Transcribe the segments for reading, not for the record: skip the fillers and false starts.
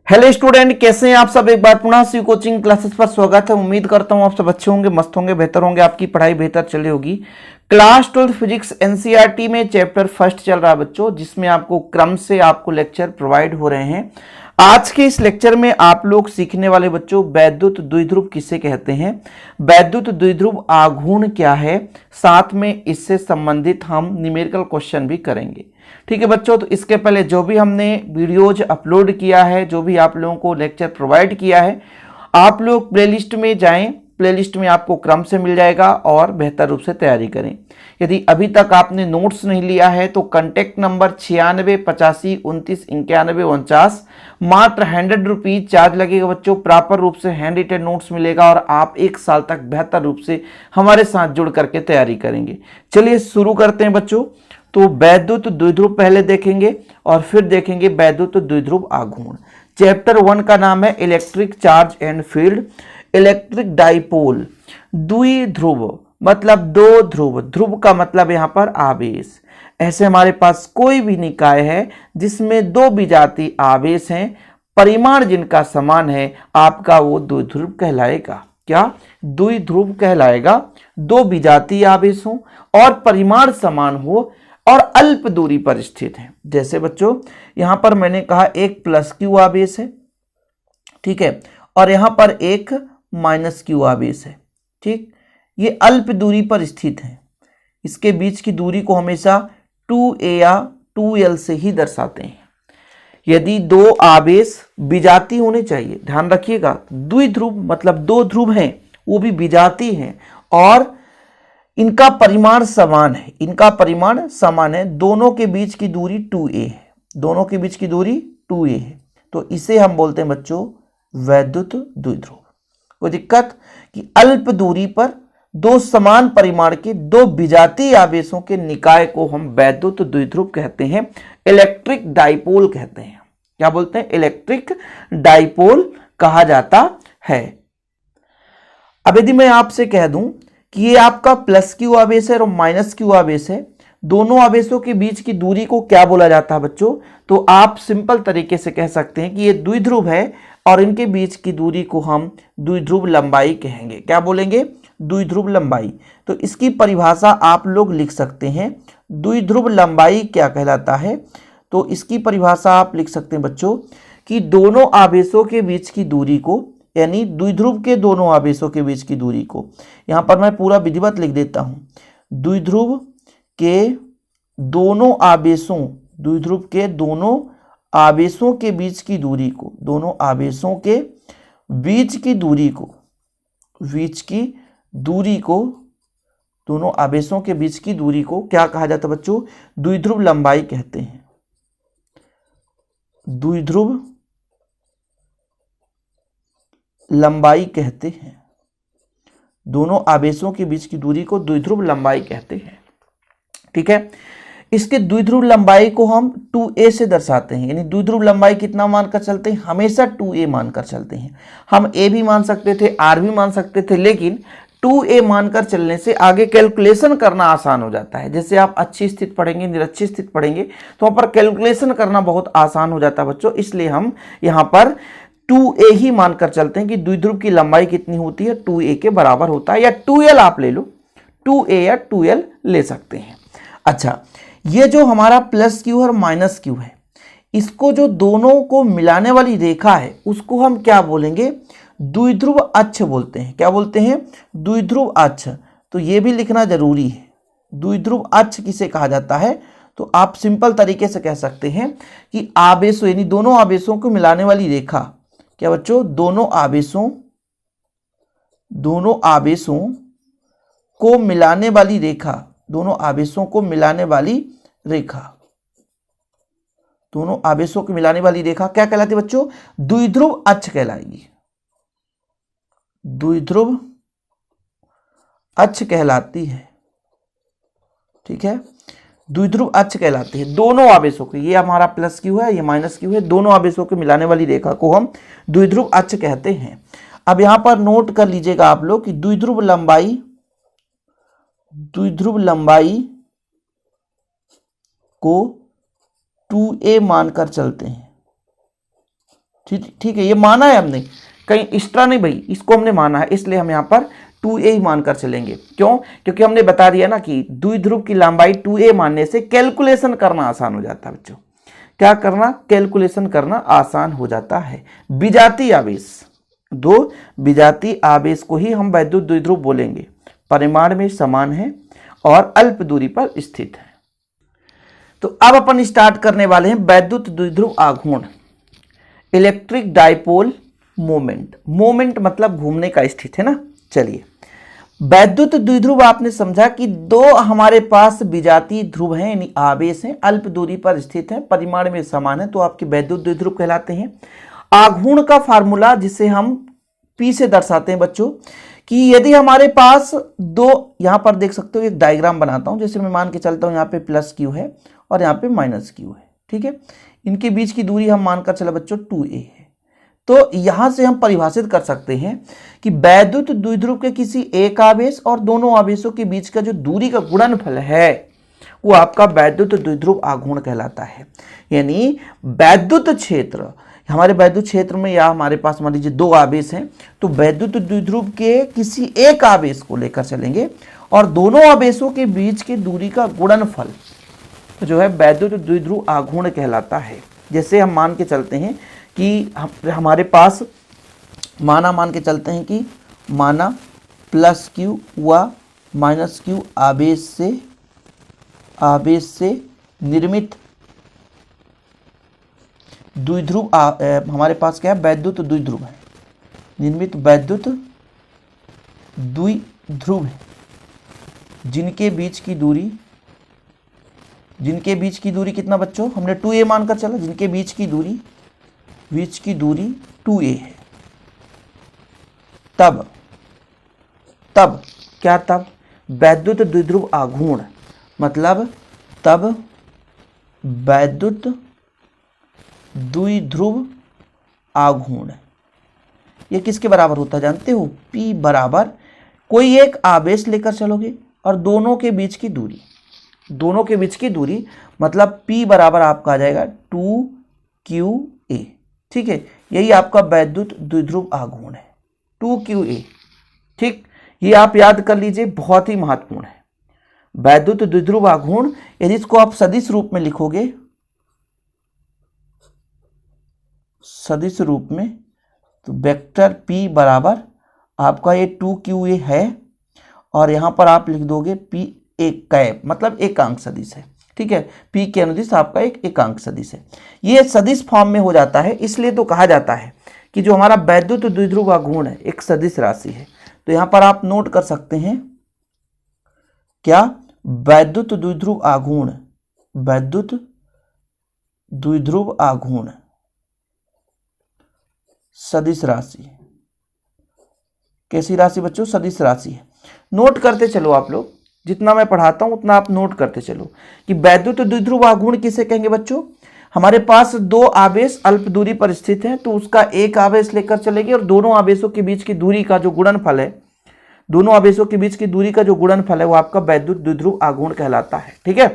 Hello student, कैसे हैं आप सब। एक बार पुनः सी कोचिंग क्लासेस पर स्वागत है। उम्मीद करता हूं आप सब अच्छे होंगे, मस्त होंगे, बेहतर होंगे, आपकी पढ़ाई बेहतर चली होगी। क्लास 12 फिजिक्स एनसीईआरटी में चैप्टर फर्स्ट चल रहा है बच्चों, जिसमें आपको क्रम से आपको लेक्चर प्रोवाइड हो रहे हैं। आज के इस लेक्चर में आप लोग सीखने वाले बच्चों, वैद्युत द्विध्रुव किसे कहते हैं, वैद्युत द्विध्रुव आघूर्ण क्या है, साथ में इससे संबंधित हम न्यूमेरिकल क्वेश्चन भी करेंगे। ठीक है बच्चों, तो इसके पहले जो भी हमने वीडियोज अपलोड किया है, जो भी आप लोगों को लेक्चर प्रोवाइड किया है, आप लोग प्लेलिस्ट में जाएं। प्लेलिस्ट में आपको क्रम से मिल जाएगा और बेहतर रूप से तैयारी करें। यदि अभी तक आपने नोट्स नहीं लिया है तो कॉन्टैक्ट नंबर 9685299149, मात्र 100 रुपीज चार्ज लगेगा बच्चों। प्रॉपर रूप से हैंड रिटन नोट्स मिलेगा और आप 1 साल तक बेहतर रूप से हमारे साथ जुड़ करके तैयारी करेंगे। चलिए शुरू करते हैं बच्चों। तो वैद्युत द्विध्रुव पहले देखेंगे और फिर देखेंगे वैद्युत द्विध्रुव आघूर्ण। चैप्टर 1 का नाम है electric charge and field. Electric dipole, द्विध्रुव मतलब दो ध्रुव, ध्रुव का मतलब यहां पर आवेश। ऐसे हमारे पास कोई भी निकाय है जिसमें दो विजातीय आवेश हैं, परिमाण जिनका समान है, आपका वो द्विध्रुव कहलाएगा। क्या? द्विध्रुव कहलाएगा। दो विजातीय आवेश हो और परिमाण समान हो और अल्प दूरी पर स्थित है। जैसे बच्चों यहां पर मैंने कहा एक प्लस क्यू आवेश है, ठीक है, और यहां पर एक माइनस क्यू आवेश है। ठीक, ये अल्प दूरी पर स्थित है। इसके बीच की दूरी को हमेशा 2a या 2l से ही दर्शाते हैं। यदि दो आवेश विजातीय होने चाहिए, ध्यान रखिएगा, द्विध्रुव मतलब दो ध्रुव हैं, वो भी विजातीय हैं और इनका परिमाण समान है। इनका परिमाण समान है, दोनों के बीच की दूरी 2a है, दोनों के बीच की दूरी 2a है। तो इसे हम बोलते हैं बच्चों वैद्युत द्विध्रुव। कोई दिक्कत? कि अल्प दूरी पर दो समान परिमाण के दो विजातीय आवेशों के निकाय को हम वैद्युत द्विध्रुव कहते हैं, इलेक्ट्रिक डाइपोल कहते हैं। क्या बोलते हैं? इलेक्ट्रिक डाइपोल कहा जाता है। अब यदि मैं आपसे कह दूं कि ये आपका प्लस क्यू आवेश है और माइनस क्यू आवेश है, दोनों आवेशों के बीच की दूरी को क्या बोला जाता है बच्चों? तो आप सिंपल तरीके से कह सकते हैं कि ये द्विध्रुव है और इनके बीच की दूरी को हम द्विध्रुव लंबाई कहेंगे। क्या बोलेंगे? द्विध्रुव लंबाई। तो इसकी परिभाषा आप लोग लिख सकते हैं, द्विध्रुव लंबाई क्या कहलाता है। तो इसकी परिभाषा आप लिख सकते हैं बच्चों कि दोनों आवेशों के बीच की दूरी को, यानी द्विध्रुव के दोनों आवेशों के बीच की दूरी को, यहां पर मैं पूरा विधिवत लिख देता हूं, द्विध्रुव के दोनों आवेशों, द्विध्रुव के दोनों आवेशों के बीच की दूरी को, दोनों आवेशों के बीच की दूरी को, बीच की दूरी को, दोनों आवेशों के बीच की दूरी को क्या कहा जाता है बच्चों? द्विध्रुव लंबाई कहते हैं। द्विध्रुव लंबाई कहते हैं। दोनों आवेशों के बीच की दूरी को द्विध्रुव लंबाई कहते हैं। ठीक है, इसके द्विध्रुव लंबाई को हम 2a से दर्शाते हैं। यानी द्विध्रुव लंबाई कितना मानकर चलते हैं? हमेशा 2a मानकर चलते हैं। हम a भी मान सकते थे, r भी मान सकते थे, लेकिन 2a मानकर चलने से आगे कैलकुलेशन करना आसान हो जाता है। जैसे आप अच्छी स्थिति पढ़ेंगे, निरक्षी स्थिति पढ़ेंगे, तो वहां पर कैलकुलेशन करना बहुत आसान हो जाता है बच्चों। इसलिए हम यहां पर 2a ही मानकर चलते हैं कि द्विध्रुव की लंबाई कितनी होती है? 2a के बराबर होता है, या 2l आप ले लो, 2a या 2l ले सकते हैं। अच्छा, ये जो हमारा प्लस क्यू और माइनस क्यू है, इसको जो दोनों को मिलाने वाली रेखा है उसको हम क्या बोलेंगे? द्विध्रुव अक्ष बोलते हैं। क्या बोलते हैं? द्विध्रुव अक्ष। तो ये भी लिखना जरूरी है, द्विध्रुव अक्ष किसे कहा जाता है। तो आप सिंपल तरीके से कह सकते हैं कि आवेशों, यानी दोनों आवेशों को मिलाने वाली रेखा, क्या बच्चों? दोनों आवेशों को मिलाने वाली रेखा, दोनों आवेशों को मिलाने वाली रेखा, दोनों आवेशों को मिलाने वाली रेखा क्या कहलाती है बच्चों? द्विध्रुव अक्ष कहलाएगी। द्विध्रुव अक्ष कहलाती है। ठीक है, द्विध्रुव अक्ष कहलाती है। दोनों आवेशों को, ये हमारा प्लस क्यू है, ये माइनस क्यू है, दोनों आवेशों को मिलाने वाली रेखा को हम द्विध्रुव अक्ष कहते हैं। अब यहां पर नोट कर लीजिएगा आप लोग कि द्विध्रुव लंबाई को 2a मानकर चलते हैं। ठीक है, ये माना है हमने, कहीं एक्स्ट्रा नहीं भाई, इसको हमने माना है, इसलिए हम यहाँ पर 2a ही मानकर चलेंगे। क्यों? क्योंकि हमने बता दिया ना कि द्विध्रुव की लंबाई 2a मानने से कैलकुलेशन करना आसान हो जाता है बच्चों। क्या करना? कैलकुलेशन करना आसान हो जाता है। विजातीय आवेश, दो विजातीय आवेश को ही हम वैद्युत द्विध्रुव बोलेंगे, परिमाण में समान है और अल्प दूरी पर स्थित है। तो अब अपन स्टार्ट करने वाले हैं वैद्युत द्विध्रुव आघूर्ण। इलेक्ट्रिक डाइपोल मोमेंट, मोमेंट मतलब घूमने का स्थिति है ना। चलिए, वैद्युत द्विध्रुव आपने समझा कि दो हमारे पास विजातीय ध्रुव हैं, यानी आवेश हैं, अल्प दूरी पर स्थित हैं, परिमाण में समान है, तो आपके वैद्युत द्विध्रुव कहलाते हैं। आघूर्ण का फार्मूला जिसे हम P से दर्शाते हैं बच्चों, कि यदि हमारे पास दो, यहां पर देख सकते हो एक डायग्राम बनाता हूं, जैसे मैं मान के चलता हूं यहाँ पे प्लस क्यू है और यहाँ पे माइनस क्यू है, ठीक है। इनके बीच की दूरी हम मानकर चला बच्चों 2a है। तो यहां से हम परिभाषित कर सकते हैं कि वैद्युत द्विध्रुव के किसी एक आवेश और दोनों आवेशों के बीच का जो दूरी का गुणनफल है वो आपका वैद्युत द्विध्रुव आघूर्ण कहलाता है। यानी वैद्युत क्षेत्र, हमारे वैद्युत क्षेत्र में या हमारे पास मान लीजिए दो आवेश हैं, तो वैद्युत द्विध्रुव के किसी एक आवेश को लेकर चलेंगे और दोनों आवेशों के बीच की दूरी का गुणनफल जो है वैद्युत द्विध्रुव आघूर्ण कहलाता है। जैसे हम मान के चलते हैं कि हमारे पास मान के चलते हैं कि माना प्लस क्यू व माइनस क्यू आवेश से निर्मित द्विध्रुव हमारे पास क्या है? वैद्युत द्विध्रुव है, निर्मित वैद्युत द्विध्रुव है, जिनके बीच की दूरी कितना बच्चों? हमने 2a मानकर चला, जिनके बीच की दूरी 2a है। तब क्या? तब वैद्युत द्विध्रुव आघूर्ण, मतलब तब वैद्युत द्विध्रुव आघूर्ण ये किसके बराबर होता है जानते हो? P बराबर कोई एक आवेश लेकर चलोगे और दोनों के बीच की दूरी मतलब P बराबर आपका आ जाएगा 2QA, ठीक है। यही आपका वैद्युत द्विध्रुव आघूर्ण है, 2QA, ठीक। ये आप याद कर लीजिए, बहुत ही महत्वपूर्ण है। वैद्युत द्विध्रुव आघूर्ण, यदि इसको आप सदिश रूप में लिखोगे, सदिश रूप में, तो वेक्टर P बराबर आपका ये 2QA है और यहां पर आप लिख दोगे P एक कैप, मतलब एकांक सदिश है, ठीक है। P के अनुदिश आपका एक एकांक सदिश है। ये सदिश फॉर्म में हो जाता है, इसलिए तो कहा जाता है कि जो हमारा वैद्युत द्विध्रुव आघूर्ण है एक सदिश राशि है। तो यहां पर आप नोट कर सकते हैं क्या? वैद्युत द्विध्रुव आघूर्ण सदिश राशि। कैसी राशि बच्चों? सदिश राशि है। नोट करते चलो आप लोग, जितना मैं पढ़ाता हूं उतना आप नोट करते चलो कि वैद्युत द्विध्रुव आघूर्ण किसे कहेंगे बच्चों? हमारे पास दो आवेश अल्प दूरी पर स्थित हैं, तो उसका एक आवेश लेकर चलेंगे और दोनों आवेशों के बीच की दूरी का जो गुणनफल है, वो आपका वैद्युत द्विध्रुव आघूर्ण कहलाता है, ठीक है।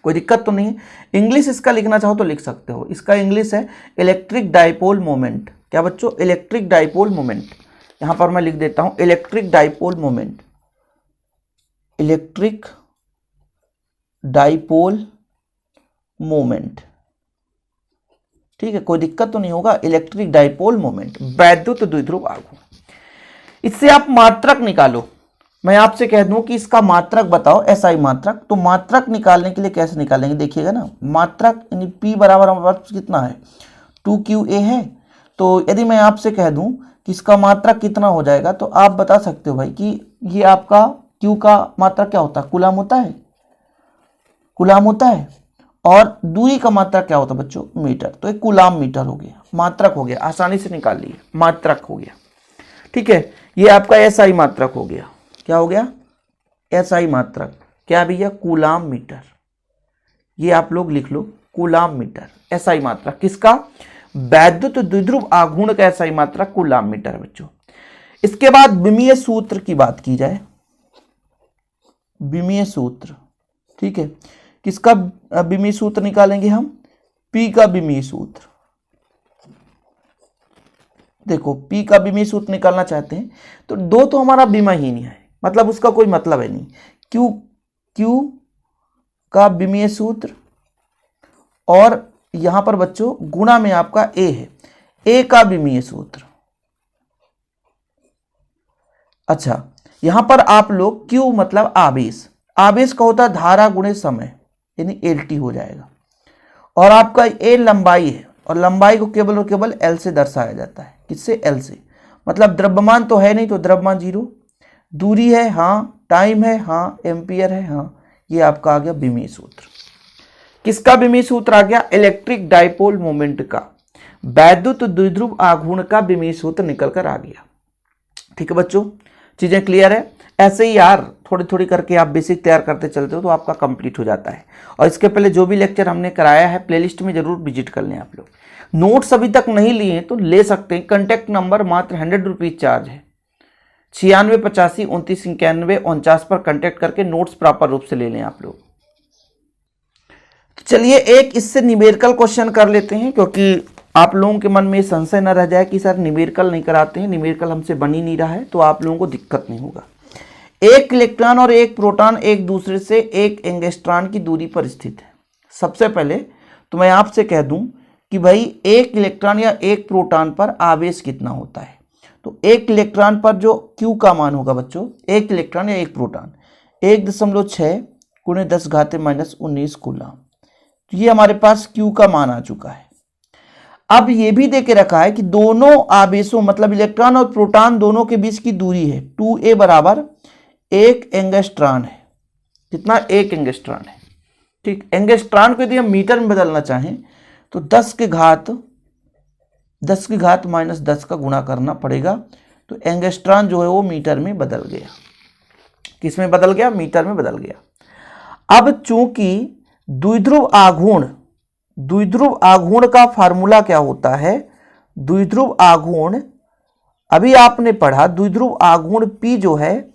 कोई दिक्कत तो नहीं है। इंग्लिश इसका लिखना चाहो तो लिख सकते हो, इसका इंग्लिश है इलेक्ट्रिक डाइपोल मोमेंट। क्या बच्चों? Electric dipole moment. यहां पर मैं लिख देता हूं electric dipole moment, electric dipole moment, ठीक है। कोई दिक्कत तो नहीं होगा। इलेक्ट्रिक डाइपोल मोमेंट, वैद्युत द्विध्रुव आघूर्ण। इससे आप मात्रक निकालो। मैं आपसे कह दूं कि इसका मात्रक बताओ, SI मात्रक। तो मात्रक निकालने के लिए कैसे निकालेंगे देखिएगा ना। मात्रक यानी P बराबर हमारे पास कितना है? 2QA है। तो यदि मैं आपसे कह दूं कि इसका मात्रक कितना हो जाएगा, तो आप बता सकते हो भाई कि ये आपका Q का मात्रक क्या होता है? कूलाम होता है। और दूरी का मात्रक क्या होता है बच्चों? मीटर। तो एक कूलाम मीटर हो गया, मात्रक हो गया, आसानी से निकाल लिए, मात्रक हो गया, ठीक है। ये आपका SI मात्रक हो गया। क्या हो गया? SI मात्रक। क्या भैया? Coulomb metre. ये आप लोग लिख लो, कूलाम मीटर, SI मात्रक। किसका? वैद्युत द्विध्रुव आघूर्ण का SI मात्रक कूलाम मीटर बच्चों। इसके बाद विमीय सूत्र की बात की जाए, विमीय सूत्र, ठीक है। किसका विमीय सूत्र निकालेंगे हम? P का विमीय सूत्र। देखो P का विमीय सूत्र निकालना चाहते हैं तो 2 तो हमारा विमीय ही नहीं है, मतलब उसका कोई मतलब है नहीं। Q का विमीय सूत्र और यहां पर बच्चों गुणा में आपका A है, A का विमीय सूत्र। अच्छा, यहां पर आप लोग Q मतलब आवेश, आवेश का होता है धारा गुणे समय, यानी LT हो जाएगा। और आपका A लंबाई है, और लंबाई को केवल और केवल L से दर्शाया जाता है। किससे? L से। मतलब द्रव्यमान तो है नहीं, तो द्रव्यमान 0, दूरी है हाँ, टाइम है हाँ, एम्पियर है हाँ। ये आपका आ गया विमीय सूत्र। किसका विमीय सूत्र आ गया? इलेक्ट्रिक डाइपोल मोमेंट का, वैद्युत द्विध्रुव आघूर्ण का विमीय सूत्र निकल कर आ गया। ठीक है बच्चों, चीजें क्लियर है? ऐसे ही यार थोड़ी थोड़ी करके आप बेसिक तैयार करते चलते हो तो आपका कंप्लीट हो जाता है। और इसके पहले जो भी लेक्चर हमने कराया है प्लेलिस्ट में जरूर विजिट कर लें आप लोग। नोट्स अभी तक नहीं लिए तो ले सकते हैं। कॉन्टैक्ट नंबर मात्र 100 रुपीज चार्ज है। 96 85 29 91 49 पर कॉन्टैक्ट करके नोट्स प्रॉपर रूप से ले लें आप लोग। चलिए एक इससे न्यूमेरिकल क्वेश्चन कर लेते हैं, क्योंकि आप लोगों के मन में संशय न रह जाए कि सर न्यूमेरिकल नहीं कराते हैं, न्यूमेरिकल हमसे बन ही नहीं रहा है, तो आप लोगों को दिक्कत नहीं होगा। एक इलेक्ट्रॉन और एक प्रोटॉन एक दूसरे से एक एंगस्ट्रॉन की दूरी पर स्थित है। सबसे पहले तो मैं आपसे कह दूं कि भाई एक इलेक्ट्रॉन या एक प्रोटॉन पर आवेश कितना होता है। तो एक इलेक्ट्रॉन पर जो Q का मान होगा बच्चों, एक इलेक्ट्रॉन या एक प्रोटॉन 1.6 × 10⁻⁻19 कूलम। तो ये हमारे पास Q का मान आ चुका है। अब ये भी दे के रखा है कि दोनों आवेशों मतलब इलेक्ट्रॉन और प्रोटॉन दोनों के बीच की दूरी है 2a बराबर 1 एंगस्ट्रॉन है। कितना? 1 एंगस्ट्रॉन है। ठीक, एंगस्ट्रॉन को यदि हम मीटर में बदलना चाहें तो 10 की घात -10 का गुणा करना पड़ेगा। तो एंगस्ट्रॉन जो है वो मीटर में बदल गया। किस में बदल गया? मीटर में बदल गया। अब चूंकि द्विध्रुव आघूर्ण का फार्मूला क्या होता है? द्विध्रुव आघूर्ण अभी आपने पढ़ा, द्विध्रुव आघूर्ण P जो है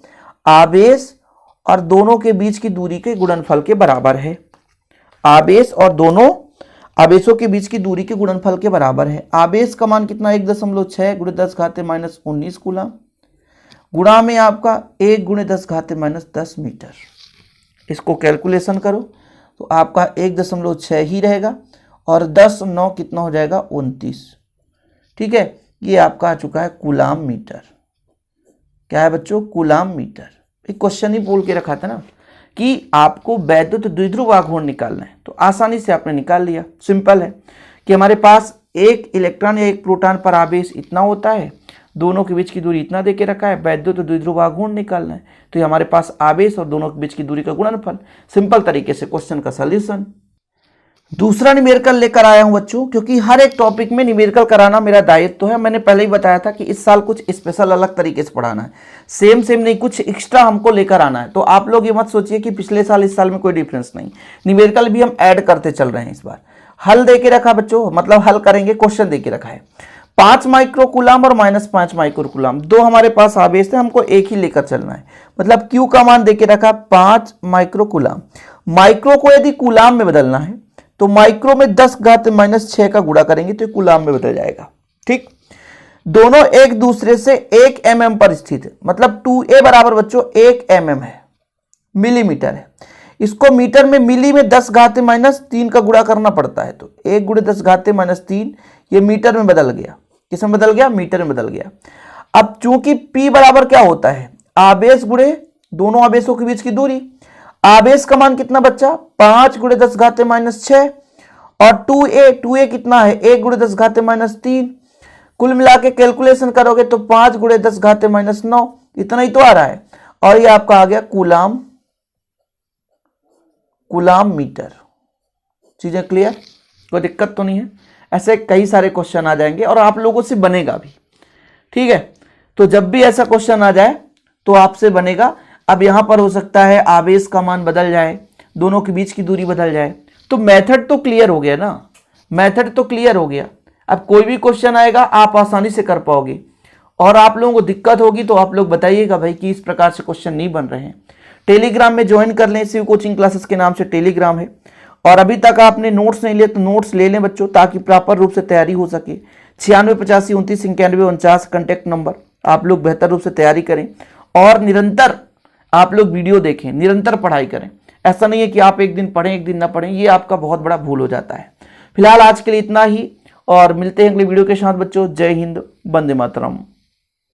आवेश और दोनों के बीच की दूरी के गुणनफल के बराबर है। आवेश और दोनों आवेशों के बीच की दूरी के गुणनफल के बराबर है। आवेश का मान कितना? 1.6 × 10⁻⁻19 कूलम, गुणा में आपका 1 × 10⁻⁻10 मीटर। इसको कैलकुलेशन करो तो आपका 1.6 ही रहेगा और 10 9 कितना हो जाएगा? 29। ठीक है, ये आपका आ चुका है कूलाम मीटर। क्या है बच्चों? Coulomb metre. एक क्वेश्चन ही बोल के रखा था ना कि आपको वैद्युत द्विध्रुव आघूर्ण निकालना है, तो आसानी से आपने निकाल लिया। सिंपल है कि हमारे पास एक इलेक्ट्रॉन या एक प्रोटॉन पर आवेश इतना होता है, दोनों के बीच की दूरी इतना दे के रखा है, वैद्युत द्विध्रुव आघूर्ण निकालना है, तो ये हमारे पास आवेश और दोनों के बीच की दूरी का गुणनफल। सिंपल तरीके से क्वेश्चन का सॉल्यूशन। दूसरा न्यूमेरिकल लेकर आया हूं बच्चों, क्योंकि हर एक टॉपिक में न्यूमेरिकल कराना मेरा दायित्व है। मैंने पहले ही बताया था कि इस साल कुछ स्पेशल अलग तरीके से पढ़ाना है, सेम नहीं, कुछ एक्स्ट्रा हमको लेकर आना है। तो आप लोग ये मत सोचिए कि पिछले साल इस साल में कोई डिफरेंस नहीं, न्यूमेरिकल भी हम ऐड करते चल रहे हैं। इस बार हल दे के रखा बच्चों, मतलब हल करेंगे, क्वेश्चन दे के रखा है 5 माइक्रो कूलम और -5 माइक्रो कूलम, दो हमारे पास आवेश थे, हमको एक ही लेकर चलना है। मतलब Q का मान देके रखा 5 माइक्रो कूलम। माइक्रो को यदि कूलम में बदलना है तो माइक्रो में 10⁻⁻6 का गुणा करेंगे तो कूलम में बदल जाएगा। ठीक, दोनों एक दूसरे से 1 mm पर स्थित है। मतलब 2a बराबर बच्चों 1 mm है, मिलीमीटर है। इसको मीटर में मिली में 10⁻³ का गुणा करना पड़ता है, तो 1 × 10⁻³ ये मीटर में बदल गया। किस में बदल गया? मीटर में बदल गया। अब चूंकि P बराबर क्या होता है? आवेश गुणे दोनों आवेशों के बीच की दूरी। आवेश का मान कितना बच्चा? 5 × 10⁻6 और 2a कितना है? 1 × 10⁻3। कुल मिला के कैलकुलेशन करोगे तो 5 × 10⁻9 इतना ही तो आ रहा है, और ये आपका आ गया कूलम मीटर। चीजें क्लियर? कोई दिक्कत तो नहीं है? ऐसे कई सारे क्वेश्चन आ जाएंगे और आप लोगों से बनेगा भी। ठीक है, तो जब भी ऐसा क्वेश्चन आ जाए तो आपसे बनेगा। अब यहां पर हो सकता है आवेश का मान बदल जाए, दोनों के बीच की दूरी बदल जाए, तो मेथड तो क्लियर हो गया ना, मेथड तो क्लियर हो गया। अब कोई भी क्वेश्चन आएगा आप आसानी से कर पाओगे, और आप लोगों को दिक्कत होगी तो आप लोग बताइएगा भाई कि इस प्रकार से क्वेश्चन नहीं बन रहे हैं। टेलीग्राम में ज्वाइन कर लें, शिव कोचिंग क्लासेस के नाम से टेलीग्राम है। और अभी तक आपने नोट्स नहीं लिए तो नोट्स ले लें बच्चों, ताकि प्रॉपर रूप से तैयारी हो सके। 9685299149 कांटेक्ट नंबर। आप लोग बेहतर रूप से तैयारी करें और निरंतर आप लोग वीडियो देखें, निरंतर पढ़ाई करें। ऐसा नहीं है कि आप एक दिन पढ़ें एक दिन ना पढ़ें, ये आपका बहुत बड़ा भूल हो जाता है। फिलहाल आज के लिए इतना ही और मिलते हैं अगले वीडियो के साथ बच्चों। जय हिंद, वंदे मातरम।